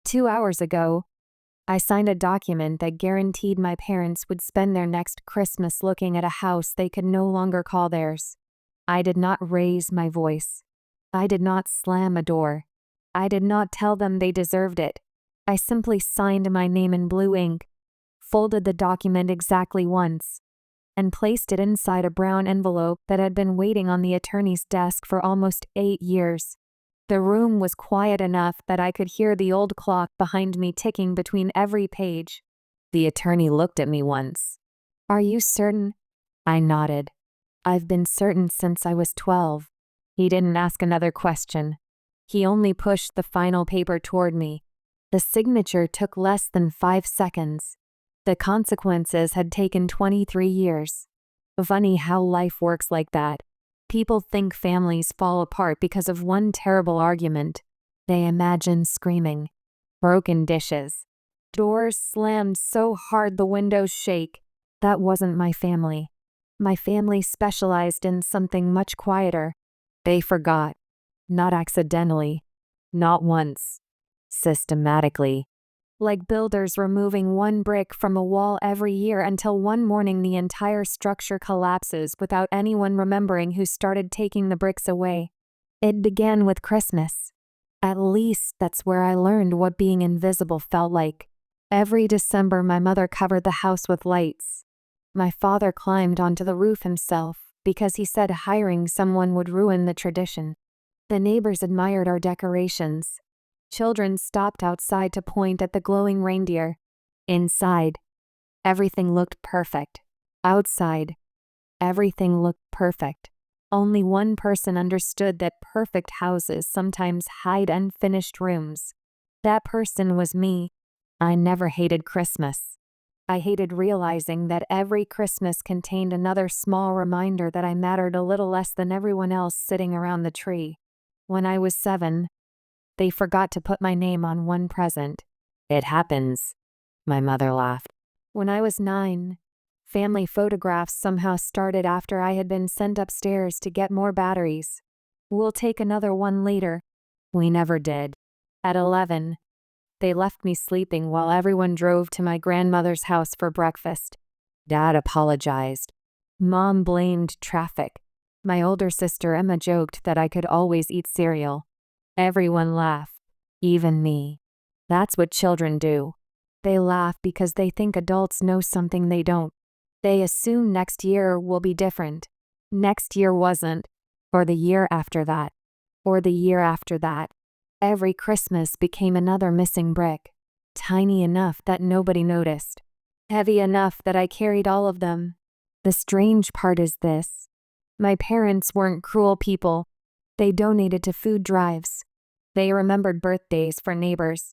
2 hours ago, I signed a document that guaranteed my parents would spend their next Christmas looking at a house they could no longer call theirs. I did not raise my voice. I did not slam a door. I did not tell them they deserved it. I simply signed my name in blue ink, folded the document exactly once, and placed it inside a brown envelope that had been waiting on the attorney's desk for almost 8 years. The room was quiet enough that I could hear the old clock behind me ticking between every page. The attorney looked at me once. "Are you certain?" I nodded. "I've been certain since I was 12. He didn't ask another question. He only pushed the final paper toward me. The signature took less than 5 seconds. The consequences had taken 23 years. Funny how life works like that. People think families fall apart because of one terrible argument. They imagine screaming, broken dishes, doors slammed so hard the windows shake. That wasn't my family. My family specialized in something much quieter. They forgot. Not accidentally. Not once. Systematically. Like builders removing one brick from a wall every year until one morning the entire structure collapses without anyone remembering who started taking the bricks away. It began with Christmas. At least that's where I learned what being invisible felt like. Every December my mother covered the house with lights. My father climbed onto the roof himself because he said hiring someone would ruin the tradition. The neighbors admired our decorations. Children stopped outside to point at the glowing reindeer. Inside, everything looked perfect. Outside, everything looked perfect. Only one person understood that perfect houses sometimes hide unfinished rooms. That person was me. I never hated Christmas. I hated realizing that every Christmas contained another small reminder that I mattered a little less than everyone else sitting around the tree. When I was 7, they forgot to put my name on one present. "It happens," my mother laughed. When I was 9, family photographs somehow started after I had been sent upstairs to get more batteries. "We'll take another one later." We never did. At 11, they left me sleeping while everyone drove to my grandmother's house for breakfast. Dad apologized. Mom blamed traffic. My older sister Emma joked that I could always eat cereal. Everyone laughed, even me. That's what children do. They laugh because they think adults know something they don't. They assume next year will be different. Next year wasn't, or the year after that, or the year after that. Every Christmas became another missing brick, tiny enough that nobody noticed, heavy enough that I carried all of them. The strange part is this. My parents weren't cruel people. They donated to food drives. They remembered birthdays for neighbors.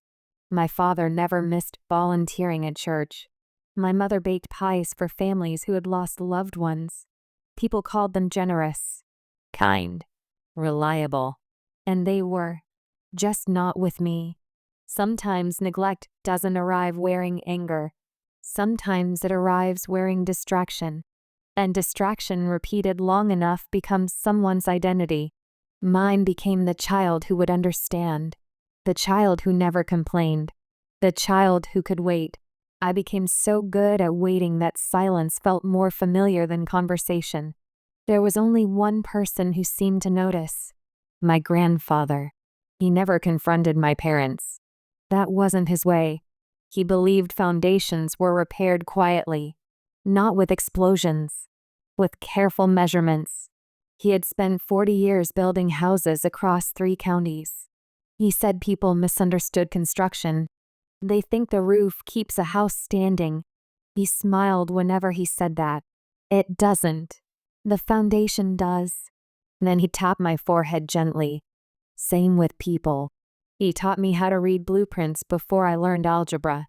My father never missed volunteering at church. My mother baked pies for families who had lost loved ones. People called them generous, kind, reliable, and they were. Just not with me. Sometimes neglect doesn't arrive wearing anger. Sometimes it arrives wearing distraction. And distraction repeated long enough becomes someone's identity. Mine became the child who would understand. The child who never complained. The child who could wait. I became so good at waiting that silence felt more familiar than conversation. There was only one person who seemed to notice. My grandfather. He never confronted my parents. That wasn't his way. He believed foundations were repaired quietly, not with explosions, with careful measurements. He had spent 40 years building houses across 3 counties. He said people misunderstood construction. They think the roof keeps a house standing. He smiled whenever he said that. It doesn't. The foundation does. Then he tapped my forehead gently. Same with people. He taught me how to read blueprints before I learned algebra.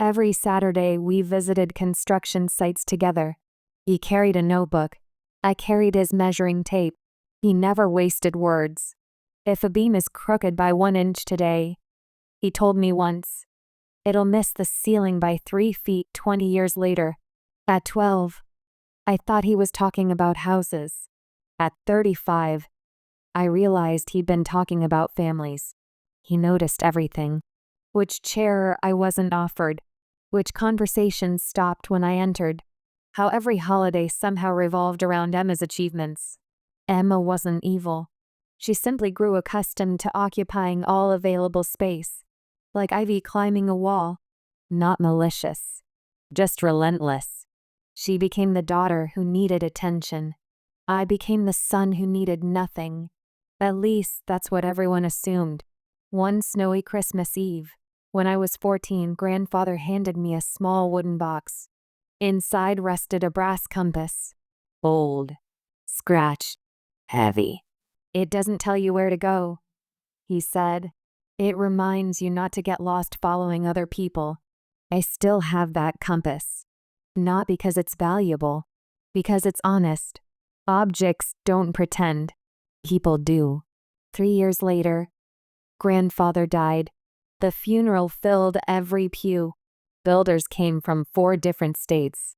Every Saturday we visited construction sites together. He carried a notebook. I carried his measuring tape. He never wasted words. If a beam is crooked by 1 inch today, he told me once, it'll miss the ceiling by 3 feet 20 years later. At 12, I thought he was talking about houses. At 35, I realized he'd been talking about families. He noticed everything. which chair I wasn't offered, which conversations stopped when I entered, how every holiday somehow revolved around Emma's achievements. Emma wasn't evil. She simply grew accustomed to occupying all available space, like ivy climbing a wall. Not malicious, just relentless. She became the daughter who needed attention. I became the son who needed nothing. At least that's what everyone assumed. One snowy Christmas Eve, when I was 14, grandfather handed me a small wooden box. Inside rested a brass compass. Old, scratched, heavy. "It doesn't tell you where to go," he said. "It reminds you not to get lost following other people." I still have that compass. Not because it's valuable, because it's honest. Objects don't pretend. People do. 3 years later, grandfather died. The funeral filled every pew. Builders came from 4 different states.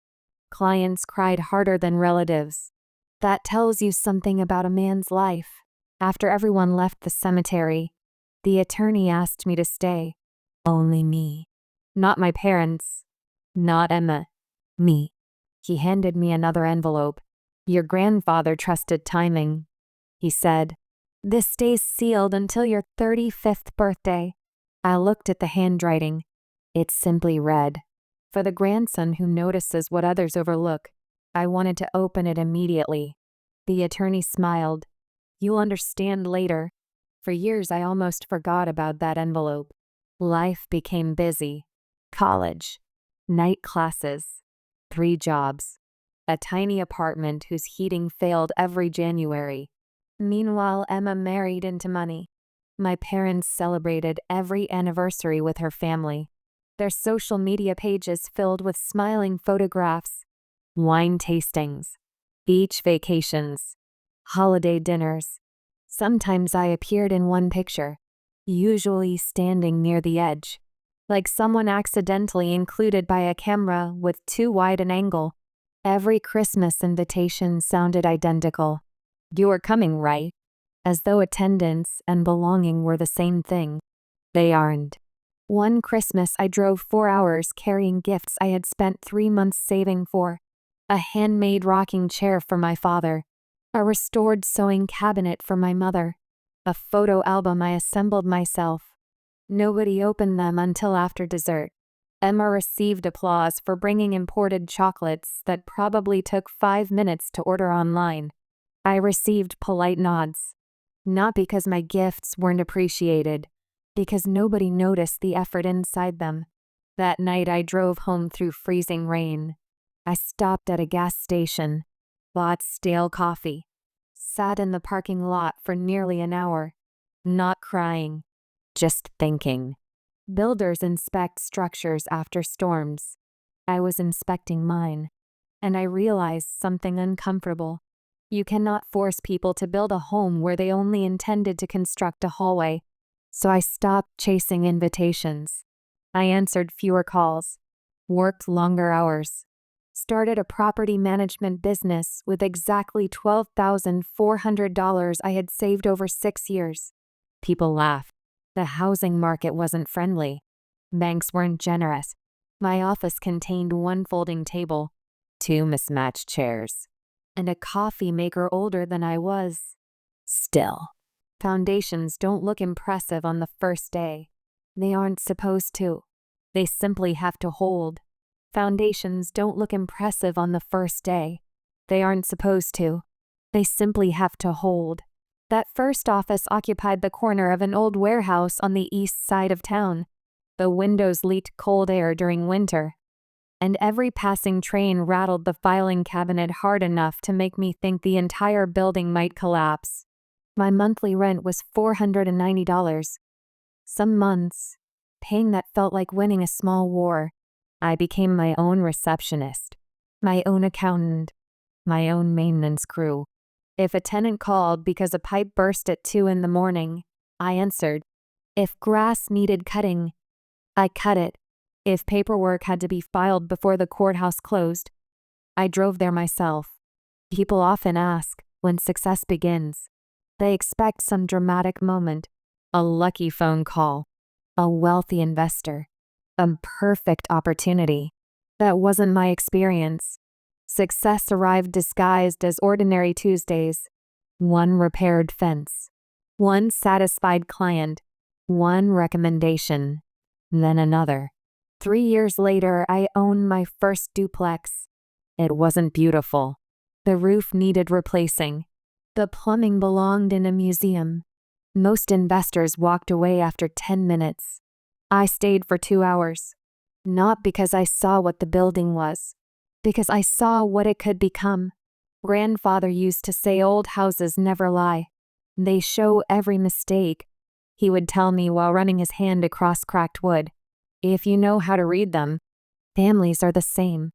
Clients cried harder than relatives. That tells you something about a man's life. After everyone left the cemetery, the attorney asked me to stay. Only me. Not my parents. Not Emma. Me. He handed me another envelope. "Your grandfather trusted timing," he said. "This stays sealed until your 35th birthday." I looked at the handwriting. It simply read, "For the grandson who notices what others overlook." I wanted to open it immediately. The attorney smiled. "You'll understand later." For years I almost forgot about that envelope. Life became busy. College, night classes, 3 jobs, a tiny apartment whose heating failed every January. Meanwhile, Emma married into money. My parents celebrated every anniversary with her family. Their social media pages filled with smiling photographs, wine tastings, beach vacations, holiday dinners. Sometimes I appeared in one picture, usually standing near the edge, like someone accidentally included by a camera with too wide an angle. Every Christmas invitation sounded identical. "You are coming, right?" As though attendance and belonging were the same thing. They aren't. One Christmas I drove 4 hours carrying gifts I had spent 3 months saving for. A handmade rocking chair for my father. A restored sewing cabinet for my mother. A photo album I assembled myself. Nobody opened them until after dessert. Emma received applause for bringing imported chocolates that probably took 5 minutes to order online. I received polite nods. Not because my gifts weren't appreciated, because nobody noticed the effort inside them. That night I drove home through freezing rain. I stopped at a gas station, bought stale coffee, sat in the parking lot for nearly an hour, not crying, just thinking. Builders inspect structures after storms. I was inspecting mine, and I realized something uncomfortable. You cannot force people to build a home where they only intended to construct a hallway. So I stopped chasing invitations. I answered fewer calls, worked longer hours, started a property management business with exactly $12,400 I had saved over 6 years. People laughed. The housing market wasn't friendly. Banks weren't generous. My office contained 1 folding table, 2 mismatched chairs, and a coffee maker older than I was. Still, foundations don't look impressive on the first day. They aren't supposed to. They simply have to hold. Foundations don't look impressive on the first day. They aren't supposed to. They simply have to hold. That first office occupied the corner of an old warehouse on the east side of town. The windows leaked cold air during winter, and every passing train rattled the filing cabinet hard enough to make me think the entire building might collapse. My monthly rent was $490. Some months, paying that felt like winning a small war. I became my own receptionist, my own accountant, my own maintenance crew. If a tenant called because a pipe burst at 2 in the morning, I answered. If grass needed cutting, I cut it. If paperwork had to be filed before the courthouse closed, I drove there myself. People often ask when success begins. They expect some dramatic moment, a lucky phone call, a wealthy investor, a perfect opportunity. That wasn't my experience. Success arrived disguised as ordinary Tuesdays. One repaired fence, one satisfied client, one recommendation, then another. 3 years later, I owned my first duplex. It wasn't beautiful. The roof needed replacing. The plumbing belonged in a museum. Most investors walked away after 10 minutes. I stayed for 2 hours. Not because I saw what the building was, because I saw what it could become. Grandfather used to say old houses never lie. They show every mistake. He would tell me while running his hand across cracked wood. If you know how to read them, families are the same.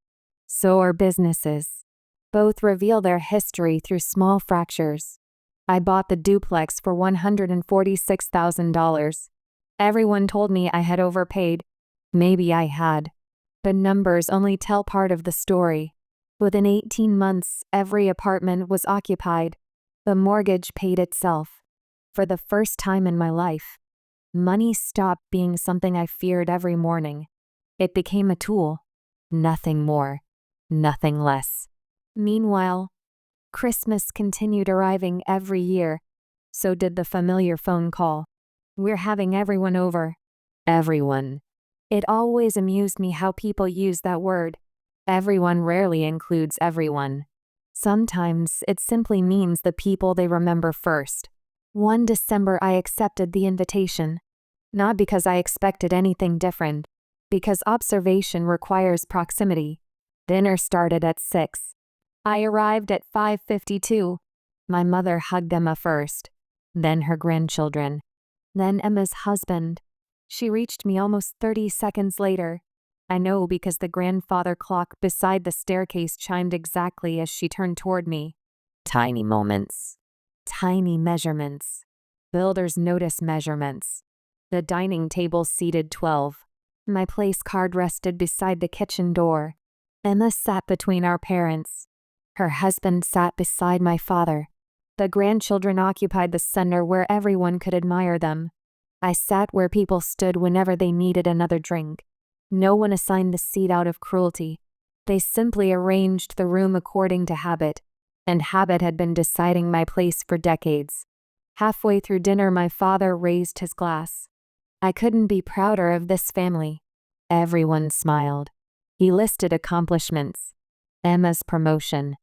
So are businesses. Both reveal their history through small fractures. I bought the duplex for $146,000. Everyone told me I had overpaid. Maybe I had. But numbers only tell part of the story. Within 18 months, every apartment was occupied. The mortgage paid itself. For the first time in my life, money stopped being something I feared every morning. It became a tool. Nothing more. Nothing less. Meanwhile, Christmas continued arriving every year. So did the familiar phone call. We're having everyone over. Everyone. It always amused me how people use that word. Everyone rarely includes everyone. Sometimes it simply means the people they remember first. One December I accepted the invitation. Not because I expected anything different, because observation requires proximity. Dinner started at 6. I arrived at 5:52. My mother hugged Emma first, then her grandchildren, then Emma's husband. She reached me almost 30 seconds later. I know because the grandfather clock beside the staircase chimed exactly as she turned toward me. Tiny moments. Tiny measurements. Builder's notice measurements. The dining table seated 12. My place card rested beside the kitchen door. Emma sat between our parents. Her husband sat beside my father. The grandchildren occupied the center where everyone could admire them. I sat where people stood whenever they needed another drink. No one assigned the seat out of cruelty. They simply arranged the room according to habit, and habit had been deciding my place for decades. Halfway through dinner, my father raised his glass. I couldn't be prouder of this family. Everyone smiled. He listed accomplishments. Emma's promotion.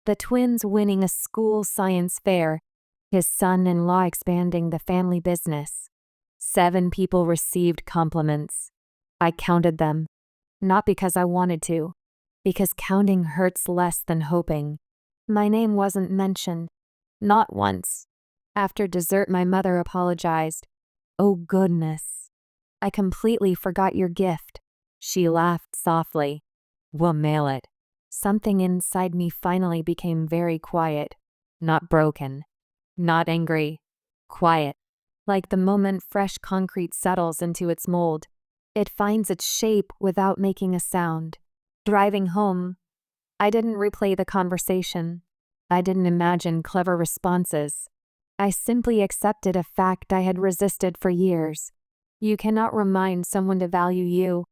The twins winning a school science fair. His son-in-law expanding the family business. 7 people received compliments. I counted them. Not because I wanted to. Because counting hurts less than hoping. My name wasn't mentioned. Not once. After dessert, my mother apologized. Oh goodness. I completely forgot your gift. She laughed softly. We'll mail it. Something inside me finally became very quiet. Not broken. Not angry. Quiet. Like the moment fresh concrete settles into its mold. It finds its shape without making a sound. Driving home, I didn't replay the conversation. I didn't imagine clever responses. I simply accepted a fact I had resisted for years. You cannot remind someone to value you.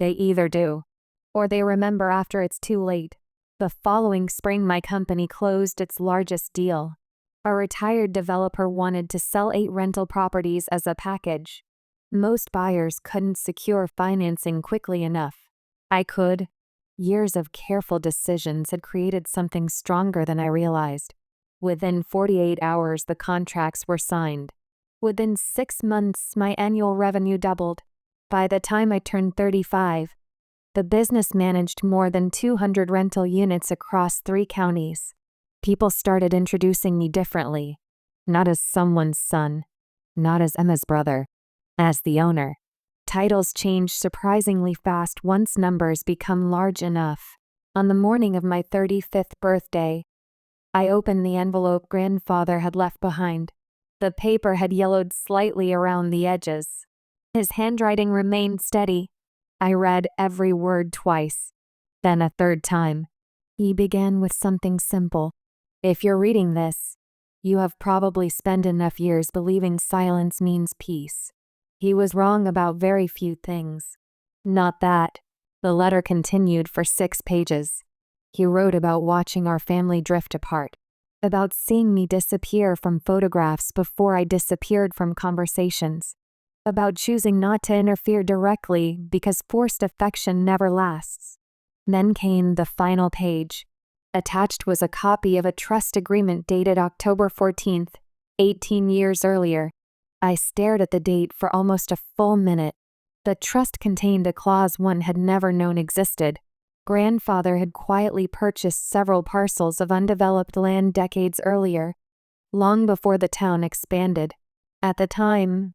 They either do, or they remember after it's too late. The following spring, my company closed its largest deal. A retired developer wanted to sell 8 rental properties as a package. Most buyers couldn't secure financing quickly enough. I could. Years of careful decisions had created something stronger than I realized. Within 48 hours, the contracts were signed. Within 6 months, my annual revenue doubled. By the time I turned 35, the business managed more than 200 rental units across 3 counties. People started introducing me differently. Not as someone's son. Not as Emma's brother. As the owner. Titles change surprisingly fast once numbers become large enough. On the morning of my 35th birthday, I opened the envelope grandfather had left behind. The paper had yellowed slightly around the edges. His handwriting remained steady. I read every word twice, then a third time. He began with something simple. If you're reading this, you have probably spent enough years believing silence means peace. He was wrong about very few things. Not that. The letter continued for 6 pages. He wrote about watching our family drift apart, about seeing me disappear from photographs before I disappeared from conversations, about choosing not to interfere directly because forced affection never lasts. Then came the final page. Attached was a copy of a trust agreement dated October 14th, 18 years earlier. I stared at the date for almost a full minute. The trust contained a clause one had never known existed. Grandfather had quietly purchased several parcels of undeveloped land decades earlier, long before the town expanded. At the time,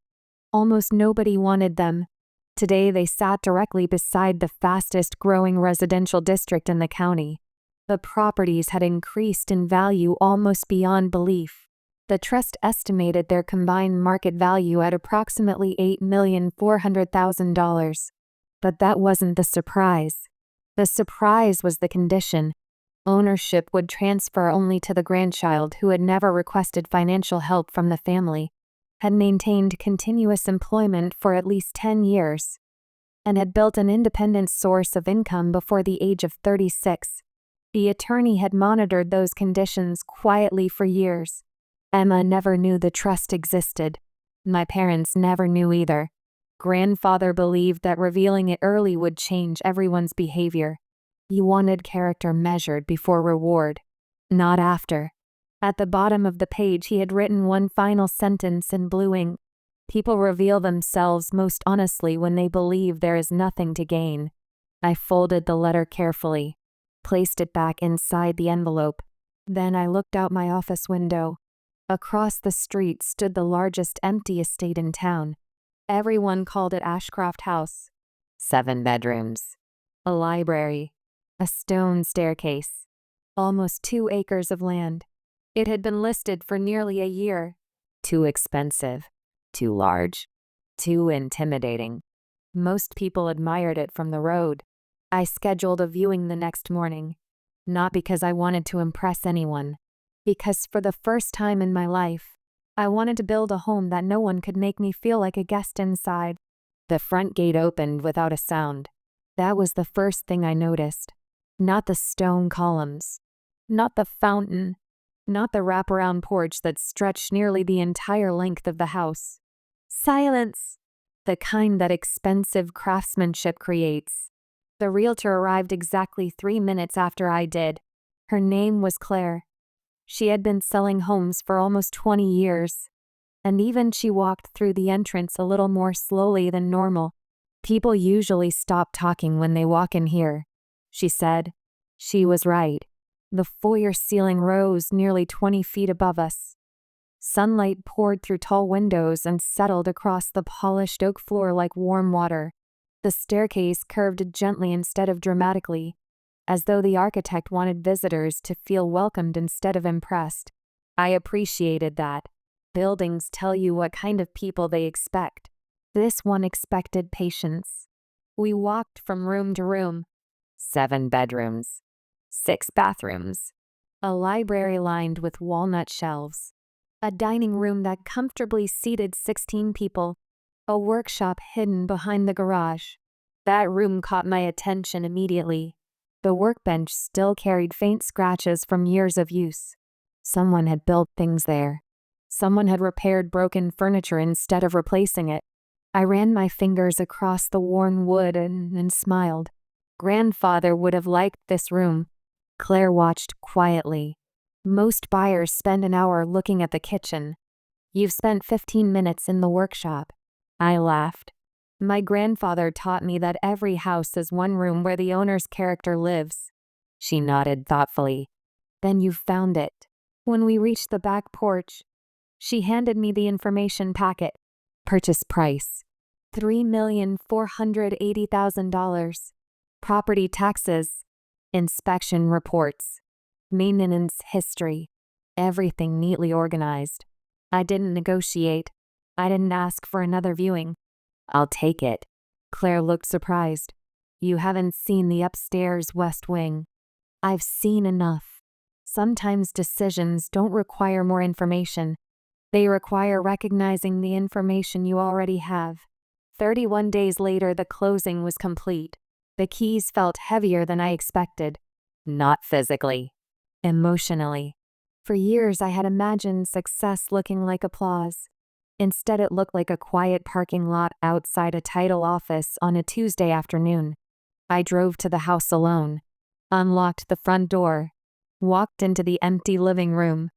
almost nobody wanted them. Today they sat directly beside the fastest growing residential district in the county. The properties had increased in value almost beyond belief. The trust estimated their combined market value at approximately $8,400,000. But that wasn't the surprise. The surprise was the condition. Ownership would transfer only to the grandchild who had never requested financial help from the family, had maintained continuous employment for at least 10 years, and had built an independent source of income before the age of 36. The attorney had monitored those conditions quietly for years. Emma never knew the trust existed. My parents never knew either. Grandfather believed that revealing it early would change everyone's behavior. He wanted character measured before reward, not after. At the bottom of the page he had written one final sentence in blue ink. People reveal themselves most honestly when they believe there is nothing to gain. I folded the letter carefully, placed it back inside the envelope. Then I looked out my office window. Across the street stood the largest empty estate in town. Everyone called it Ashcroft House. 7 bedrooms, a library, a stone staircase, almost 2 acres of land. It had been listed for nearly a year. Too expensive, too large, too intimidating. Most people admired it from the road. I scheduled a viewing the next morning, not because I wanted to impress anyone, because for the first time in my life, I wanted to build a home that no one could make me feel like a guest inside. The front gate opened without a sound. That was the first thing I noticed. Not the stone columns, not the fountain, not the wraparound porch that stretched nearly the entire length of the house. Silence! The kind that expensive craftsmanship creates. The realtor arrived exactly 3 minutes after I did. Her name was Claire. She had been selling homes for almost 20 years, and even she walked through the entrance a little more slowly than normal. People usually stop talking when they walk in here, she said. She was right. The foyer ceiling rose nearly 20 feet above us. Sunlight poured through tall windows and settled across the polished oak floor like warm water. The staircase curved gently instead of dramatically, as though the architect wanted visitors to feel welcomed instead of impressed. I appreciated that. Buildings tell you what kind of people they expect. This one expected patience. We walked from room to room. 7 bedrooms, 6 bathrooms, a library lined with walnut shelves, a dining room that comfortably seated 16 people, a workshop hidden behind the garage. That room caught my attention immediately. The workbench still carried faint scratches from years of use. Someone had built things there. Someone had repaired broken furniture instead of replacing it. I ran my fingers across the worn wood and smiled. Grandfather would have liked this room. Claire watched quietly. Most buyers spend an hour looking at the kitchen. You've spent 15 minutes in the workshop. I laughed. My grandfather taught me that every house is one room where the owner's character lives. She nodded thoughtfully. Then you've found it. When we reached the back porch, she handed me the information packet. Purchase price, $3,480,000. Property taxes, inspection reports, maintenance history, everything neatly organized. I didn't negotiate. I didn't ask for another viewing. I'll take it. Claire looked surprised. You haven't seen the upstairs west wing. I've seen enough. Sometimes decisions don't require more information. They require recognizing the information you already have. 31 days later, the closing was complete. The keys felt heavier than I expected. Not physically, emotionally. For years, I had imagined success looking like applause. Instead, it looked like a quiet parking lot outside a title office on a Tuesday afternoon. I drove to the house alone, unlocked the front door, walked into the empty living room.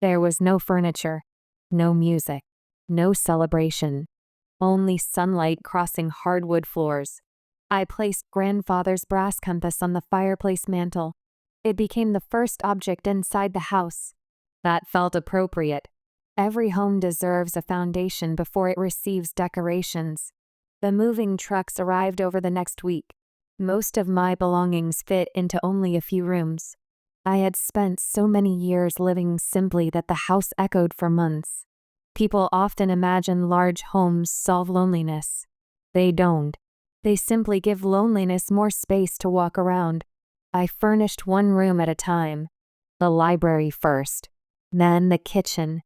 There was no furniture, no music, no celebration, only sunlight crossing hardwood floors. I placed grandfather's brass compass on the fireplace mantel. It became the first object inside the house. That felt appropriate. Every home deserves a foundation before it receives decorations. The moving trucks arrived over the next week. Most of my belongings fit into only a few rooms. I had spent so many years living simply that the house echoed for months. People often imagine large homes solve loneliness. They don't. They simply give loneliness more space to walk around. I furnished one room at a time. The library first, then the kitchen,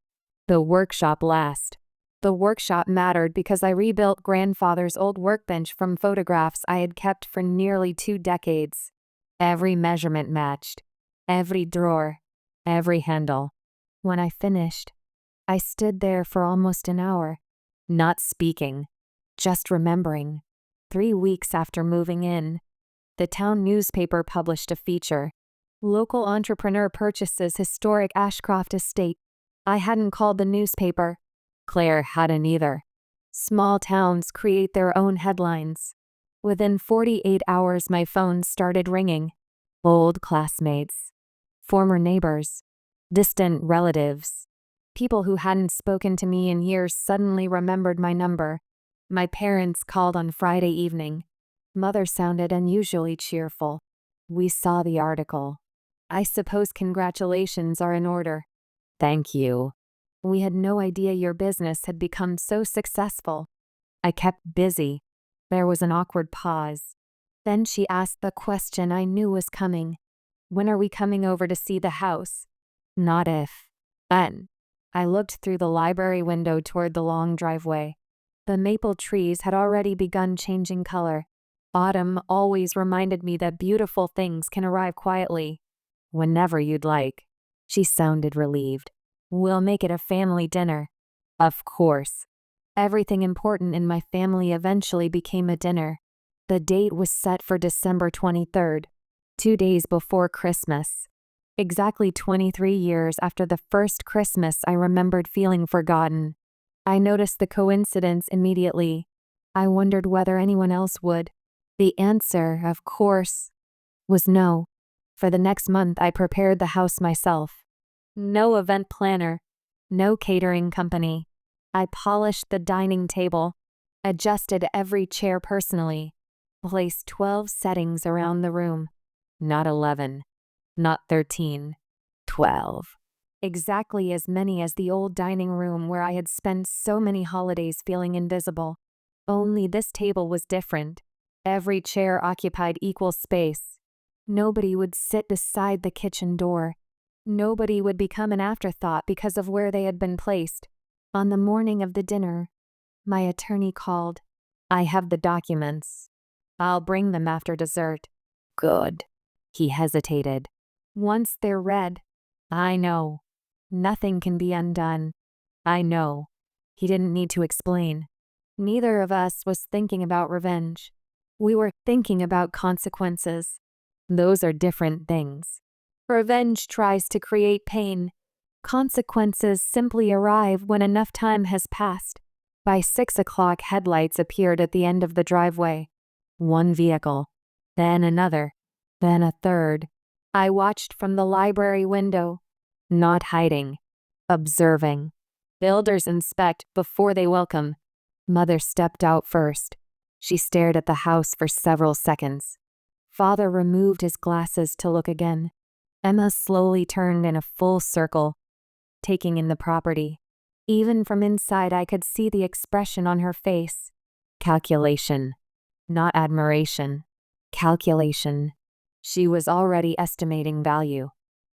the workshop last. The workshop mattered because I rebuilt grandfather's old workbench from photographs I had kept for nearly 2 decades. Every measurement matched, every drawer, every handle. When I finished, I stood there for almost an hour, not speaking, just remembering. 3 weeks after moving in, the town newspaper published a feature. Local entrepreneur purchases historic Ashcroft estate. I hadn't called the newspaper. Claire hadn't either. Small towns create their own headlines. Within 48 hours, my phone started ringing. Old classmates, former neighbors, distant relatives. People who hadn't spoken to me in years suddenly remembered my number. My parents called on Friday evening. Mother sounded unusually cheerful. We saw the article. I suppose congratulations are in order. Thank you. We had no idea your business had become so successful. I kept busy. There was an awkward pause. Then she asked the question I knew was coming. When are we coming over to see the house? Not if. Then. I looked through the library window toward the long driveway. The maple trees had already begun changing color. Autumn always reminded me that beautiful things can arrive quietly. Whenever you'd like. She sounded relieved. We'll make it a family dinner. Of course. Everything important in my family eventually became a dinner. The date was set for December 23rd, 2 days before Christmas. Exactly 23 years after the first Christmas I remembered feeling forgotten. I noticed the coincidence immediately. I wondered whether anyone else would. The answer, of course, was no. For the next month, I prepared the house myself. No event planner, no catering company. I polished the dining table, adjusted every chair personally, placed 12 settings around the room. Not 11, not 13, 12. Exactly as many as the old dining room where I had spent so many holidays feeling invisible. Only this table was different. Every chair occupied equal space. Nobody would sit beside the kitchen door. Nobody would become an afterthought because of where they had been placed. On the morning of the dinner, my attorney called. I have the documents. I'll bring them after dessert. Good. He hesitated. Once they're read, I know. Nothing can be undone. I know. He didn't need to explain. Neither of us was thinking about revenge. We were thinking about consequences. Those are different things. Revenge tries to create pain. Consequences simply arrive when enough time has passed. By 6 o'clock, headlights appeared at the end of the driveway. One vehicle, then another, then a third. I watched from the library window, not hiding, observing. Builders inspect before they welcome. Mother stepped out first. She stared at the house for several seconds. Father removed his glasses to look again. Emma slowly turned in a full circle, taking in the property. Even from inside, I could see the expression on her face. Calculation, not admiration. Calculation. She was already estimating value,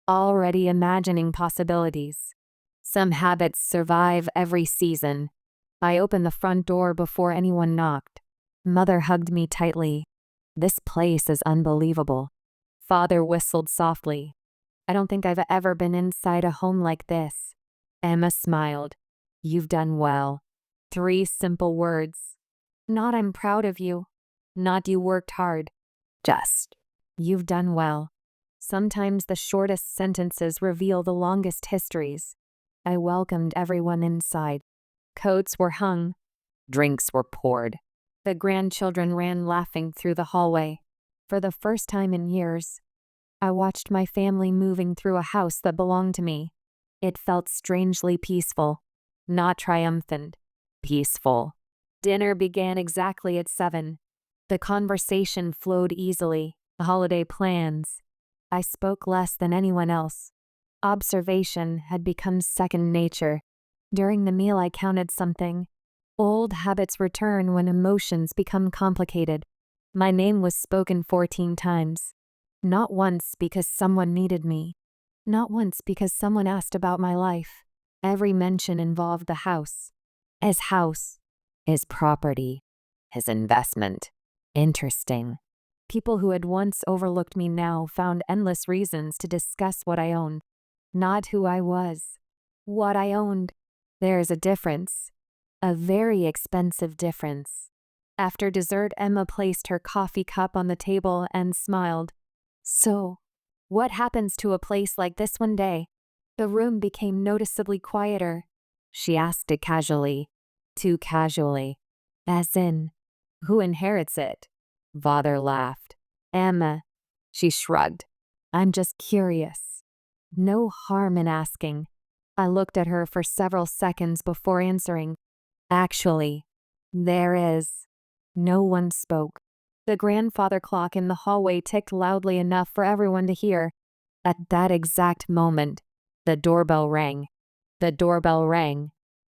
already imagining possibilities. Some habits survive every season. I opened the front door before anyone knocked. Mother hugged me tightly. This place is unbelievable. Father whistled softly. I don't think I've ever been inside a home like this. Emma smiled. You've done well. 3 simple words. Not I'm proud of you. Not you worked hard. Just, you've done well. Sometimes the shortest sentences reveal the longest histories. I welcomed everyone inside. Coats were hung. Drinks were poured. The grandchildren ran laughing through the hallway. For the first time in years, I watched my family moving through a house that belonged to me. It felt strangely peaceful, not triumphant. Peaceful. Dinner began exactly at 7. The conversation flowed easily. The holiday plans. I spoke less than anyone else. Observation had become second nature. During the meal I counted something. Old habits return when emotions become complicated. My name was spoken 14 times. Not once because someone needed me. Not once because someone asked about my life. Every mention involved the house. His house. His property. His investment. Interesting. People who had once overlooked me now found endless reasons to discuss what I owned. Not who I was. What I owned. There is a difference. A very expensive difference. After dessert, Emma placed her coffee cup on the table and smiled. So, what happens to a place like this one day? The room became noticeably quieter. She asked it casually. Too casually. As in, who inherits it? Father laughed. Emma. She shrugged. I'm just curious. No harm in asking. I looked at her for several seconds before answering. Actually, there is. No one spoke. The grandfather clock in the hallway ticked loudly enough for everyone to hear. At that exact moment, the doorbell rang. The doorbell rang.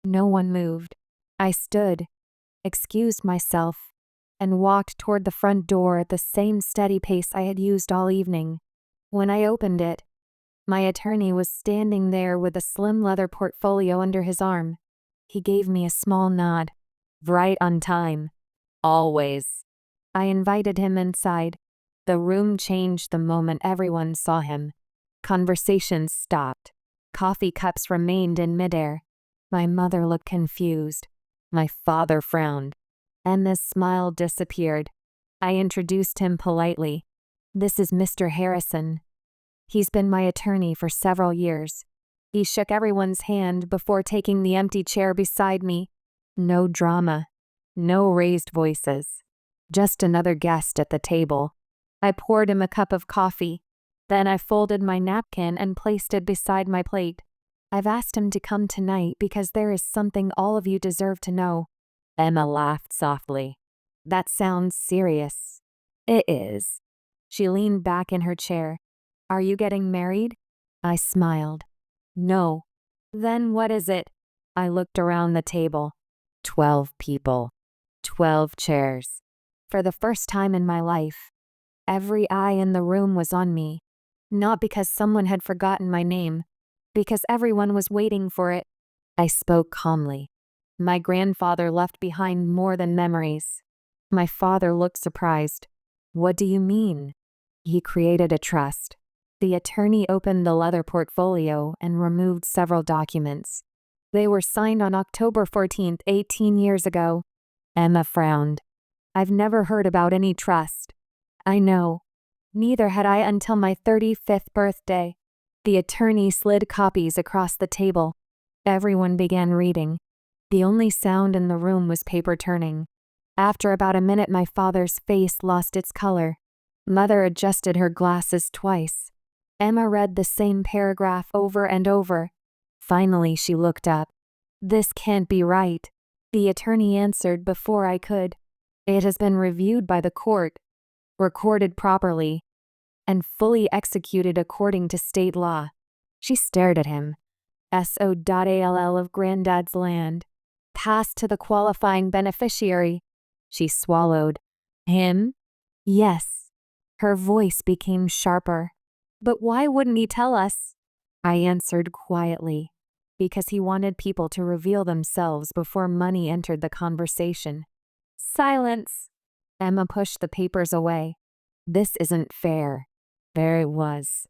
No one moved. I stood, excused myself, and walked toward the front door at the same steady pace I had used all evening. When I opened it, my attorney was standing there with a slim leather portfolio under his arm. He gave me a small nod. Right on time. Always. I invited him inside. The room changed the moment everyone saw him. Conversations stopped. Coffee cups remained in midair. My mother looked confused. My father frowned. Emma's smile disappeared. I introduced him politely. This is Mr. Harrison. He's been my attorney for several years. He shook everyone's hand before taking the empty chair beside me. No drama. No raised voices. Just another guest at the table. I poured him a cup of coffee. Then I folded my napkin and placed it beside my plate. I've asked him to come tonight because there is something all of you deserve to know. Emma laughed softly. That sounds serious. It is. She leaned back in her chair. Are you getting married? I smiled. No. Then what is it? I looked around the table. 12 people. 12 chairs. For the first time in my life, every eye in the room was on me. Not because someone had forgotten my name, because everyone was waiting for it. I spoke calmly. My grandfather left behind more than memories. My father looked surprised. What do you mean? He created a trust. The attorney opened the leather portfolio and removed several documents. They were signed on October 14th, 18 years ago. Emma frowned. I've never heard about any trust. I know. Neither had I until my 35th birthday. The attorney slid copies across the table. Everyone began reading. The only sound in the room was paper turning. After about a minute, my father's face lost its color. Mother adjusted her glasses twice. Emma read the same paragraph over and over. Finally, she looked up. This can't be right. The attorney answered before I could. It has been reviewed by the court, recorded properly, and fully executed according to state law. She stared at him. S.O.ALL of Granddad's land. Passed to the qualifying beneficiary. She swallowed. Him? Yes. Her voice became sharper. But why wouldn't he tell us? I answered quietly. because he wanted people to reveal themselves before money entered the conversation. Silence! Emma pushed the papers away. This isn't fair. There it was.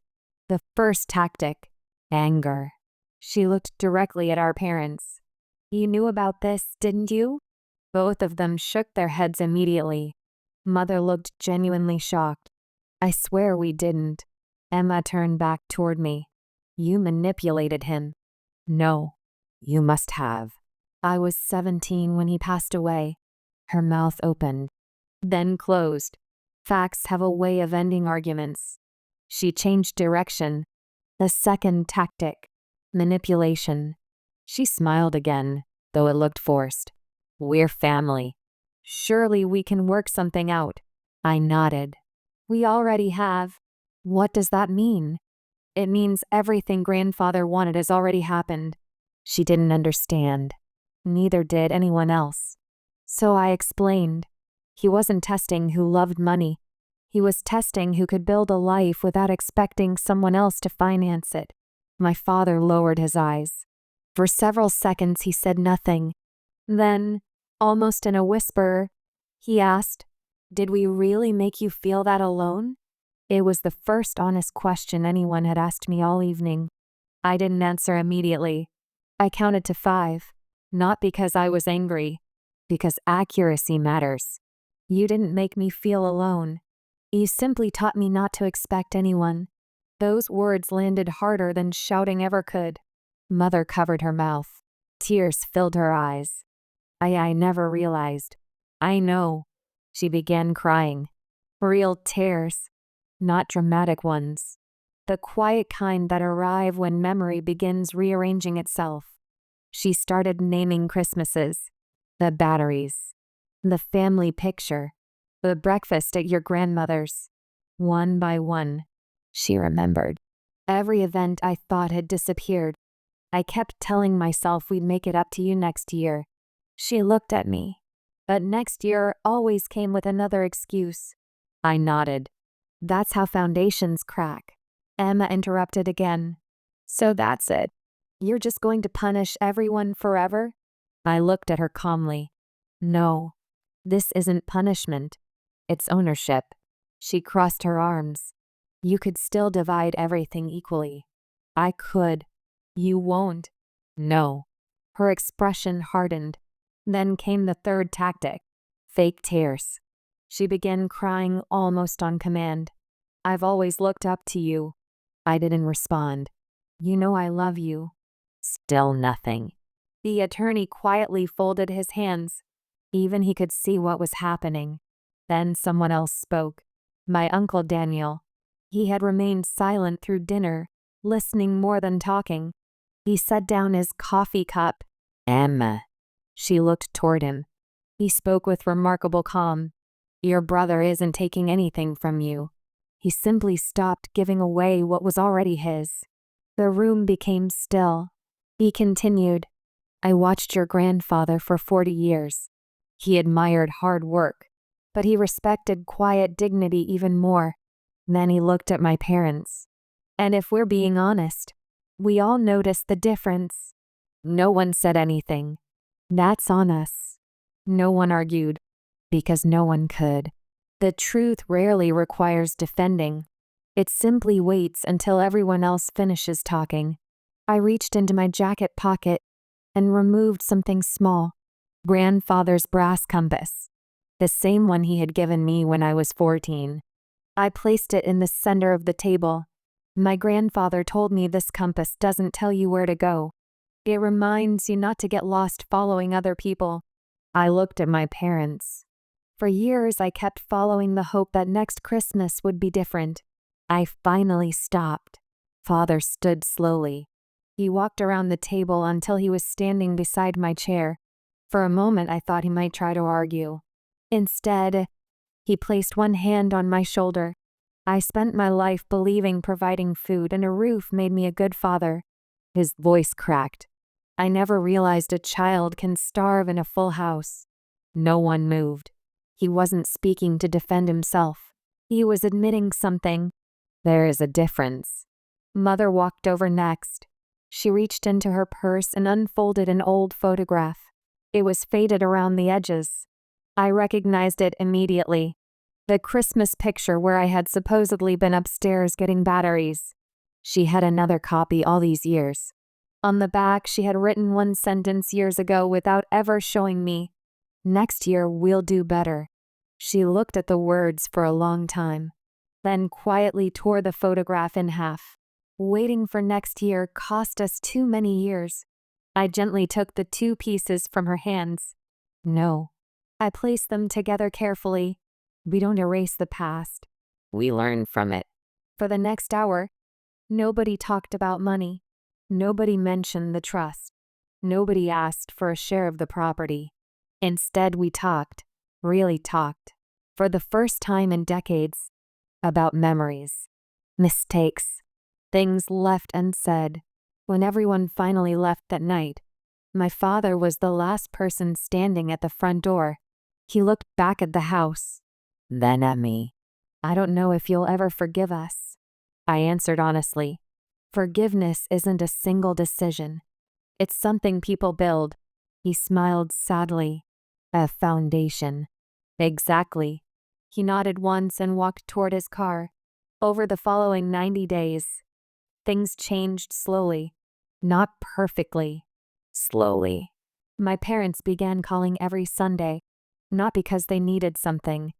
The first tactic. Anger. She looked directly at our parents. You knew about this, didn't you? Both of them shook their heads immediately. Mother looked genuinely shocked. I swear we didn't. Emma turned back toward me. You manipulated him. No, you must have. I was 17 when he passed away. Her mouth opened, then closed. Facts have a way of ending arguments. She changed direction. The second tactic. Manipulation. She smiled again, though it looked forced. We're family. Surely we can work something out. I nodded. We already have. What does that mean? It means everything grandfather wanted has already happened. She didn't understand. Neither did anyone else. So I explained. He wasn't testing who loved money. He was testing who could build a life without expecting someone else to finance it. My father lowered his eyes. For several seconds he said nothing. Then, almost in a whisper, he asked, "Did we really make you feel that alone?" It was the first honest question anyone had asked me all evening. I didn't answer immediately. I counted to 5, not because I was angry, because accuracy matters. You didn't make me feel alone. You simply taught me not to expect anyone. Those words landed harder than shouting ever could. Mother covered her mouth. Tears filled her eyes. I never realized. I know. She began crying. Real tears, not dramatic ones. The quiet kind that arrive when memory begins rearranging itself. She started naming Christmases, the batteries, the family picture, the breakfast at your grandmother's. One by one, she remembered. Every event I thought had disappeared. I kept telling myself we'd make it up to you next year. She looked at me. But next year always came with another excuse. I nodded. That's how foundations crack. Emma interrupted again. So that's it. You're just going to punish everyone forever? I looked at her calmly. No, this isn't punishment. It's ownership. She crossed her arms. You could still divide everything equally. I could. You won't. No. Her expression hardened. Then came the third tactic. Fake tears. She began crying almost on command. I've always looked up to you. I didn't respond. You know I love you. Still nothing. The attorney quietly folded his hands. Even he could see what was happening. Then someone else spoke. My Uncle Daniel. He had remained silent through dinner, listening more than talking. He set down his coffee cup. Emma. She looked toward him. He spoke with remarkable calm. Your brother isn't taking anything from you. He simply stopped giving away what was already his. The room became still. He continued. I watched your grandfather for 40 years. He admired hard work, but he respected quiet dignity even more. Then he looked at my parents. And if we're being honest, we all noticed the difference. No one said anything. That's on us. No one argued, because no one could. The truth rarely requires defending. It simply waits until everyone else finishes talking. I reached into my jacket pocket and removed something small. Grandfather's brass compass. The same one he had given me when I was 14. I placed it in the center of the table. My grandfather told me this compass doesn't tell you where to go. It reminds you not to get lost following other people. I looked at my parents. For years, I kept following the hope that next Christmas would be different. I finally stopped. Father stood slowly. He walked around the table until he was standing beside my chair. For a moment, I thought he might try to argue. Instead, he placed one hand on my shoulder. I spent my life believing providing food and a roof made me a good father. His voice cracked. I never realized a child can starve in a full house. No one moved. He wasn't speaking to defend himself. He was admitting something. There is a difference. Mother walked over next. She reached into her purse and unfolded an old photograph. It was faded around the edges. I recognized it immediately. The Christmas picture where I had supposedly been upstairs getting batteries. She had another copy all these years. On the back, she had written one sentence years ago without ever showing me. "Next year, we'll do better." She looked at the words for a long time, then quietly tore the photograph in half. Waiting for next year cost us too many years. I gently took the two pieces from her hands. "No." I placed them together carefully. "We don't erase the past. We learn from it." For the next hour, nobody talked about money. Nobody mentioned the trust. Nobody asked for a share of the property. Instead, we talked, really talked, for the first time in decades, about memories, mistakes, things left unsaid. When everyone finally left that night, my father was the last person standing at the front door. He looked back at the house, then at me. "I don't know if you'll ever forgive us," I answered honestly. "Forgiveness isn't a single decision. It's something people build." He smiled sadly. "A foundation." "Exactly." He nodded once and walked toward his car. Over the following 90 days, things changed slowly. Not perfectly. Slowly. My parents began calling every Sunday, not because they needed something,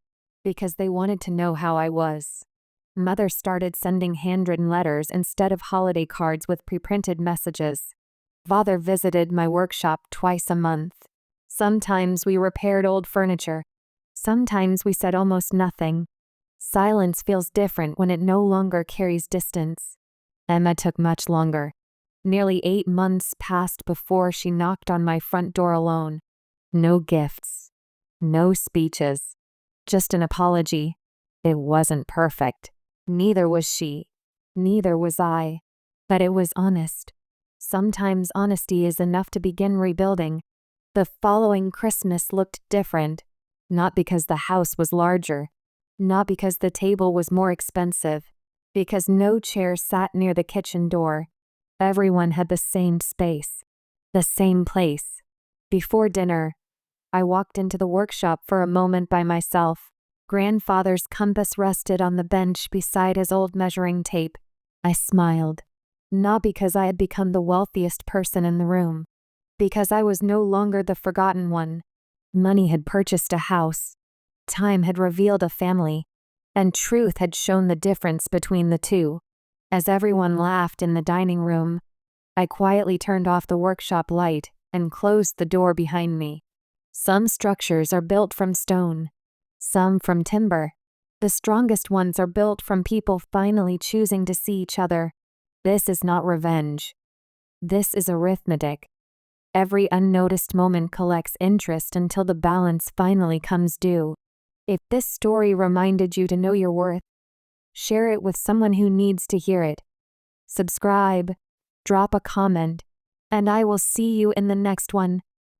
because they wanted to know how I was. Mother started sending handwritten letters instead of holiday cards with pre-printed messages. Father visited my workshop twice a month. Sometimes we repaired old furniture. Sometimes we said almost nothing. Silence feels different when it no longer carries distance. Emma took much longer. Nearly 8 months passed before she knocked on my front door alone. No gifts. No speeches. Just an apology. It wasn't perfect. Neither was she. Neither was I. But it was honest. Sometimes honesty is enough to begin rebuilding. The following Christmas looked different. Not because the house was larger. Not because the table was more expensive. Because no chair sat near the kitchen door. Everyone had the same space. The same place. Before dinner, I walked into the workshop for a moment by myself. Grandfather's compass rested on the bench beside his old measuring tape. I smiled. Not because I had become the wealthiest person in the room. Because I was no longer the forgotten one. Money had purchased a house. Time had revealed a family. And truth had shown the difference between the two. As everyone laughed in the dining room, I quietly turned off the workshop light and closed the door behind me. Some structures are built from stone. Some from timber. The strongest ones are built from people finally choosing to see each other. This is not revenge. This is arithmetic. Every unnoticed moment collects interest until the balance finally comes due. If this story reminded you to know your worth, share it with someone who needs to hear it. Subscribe, drop a comment, and I will see you in the next one.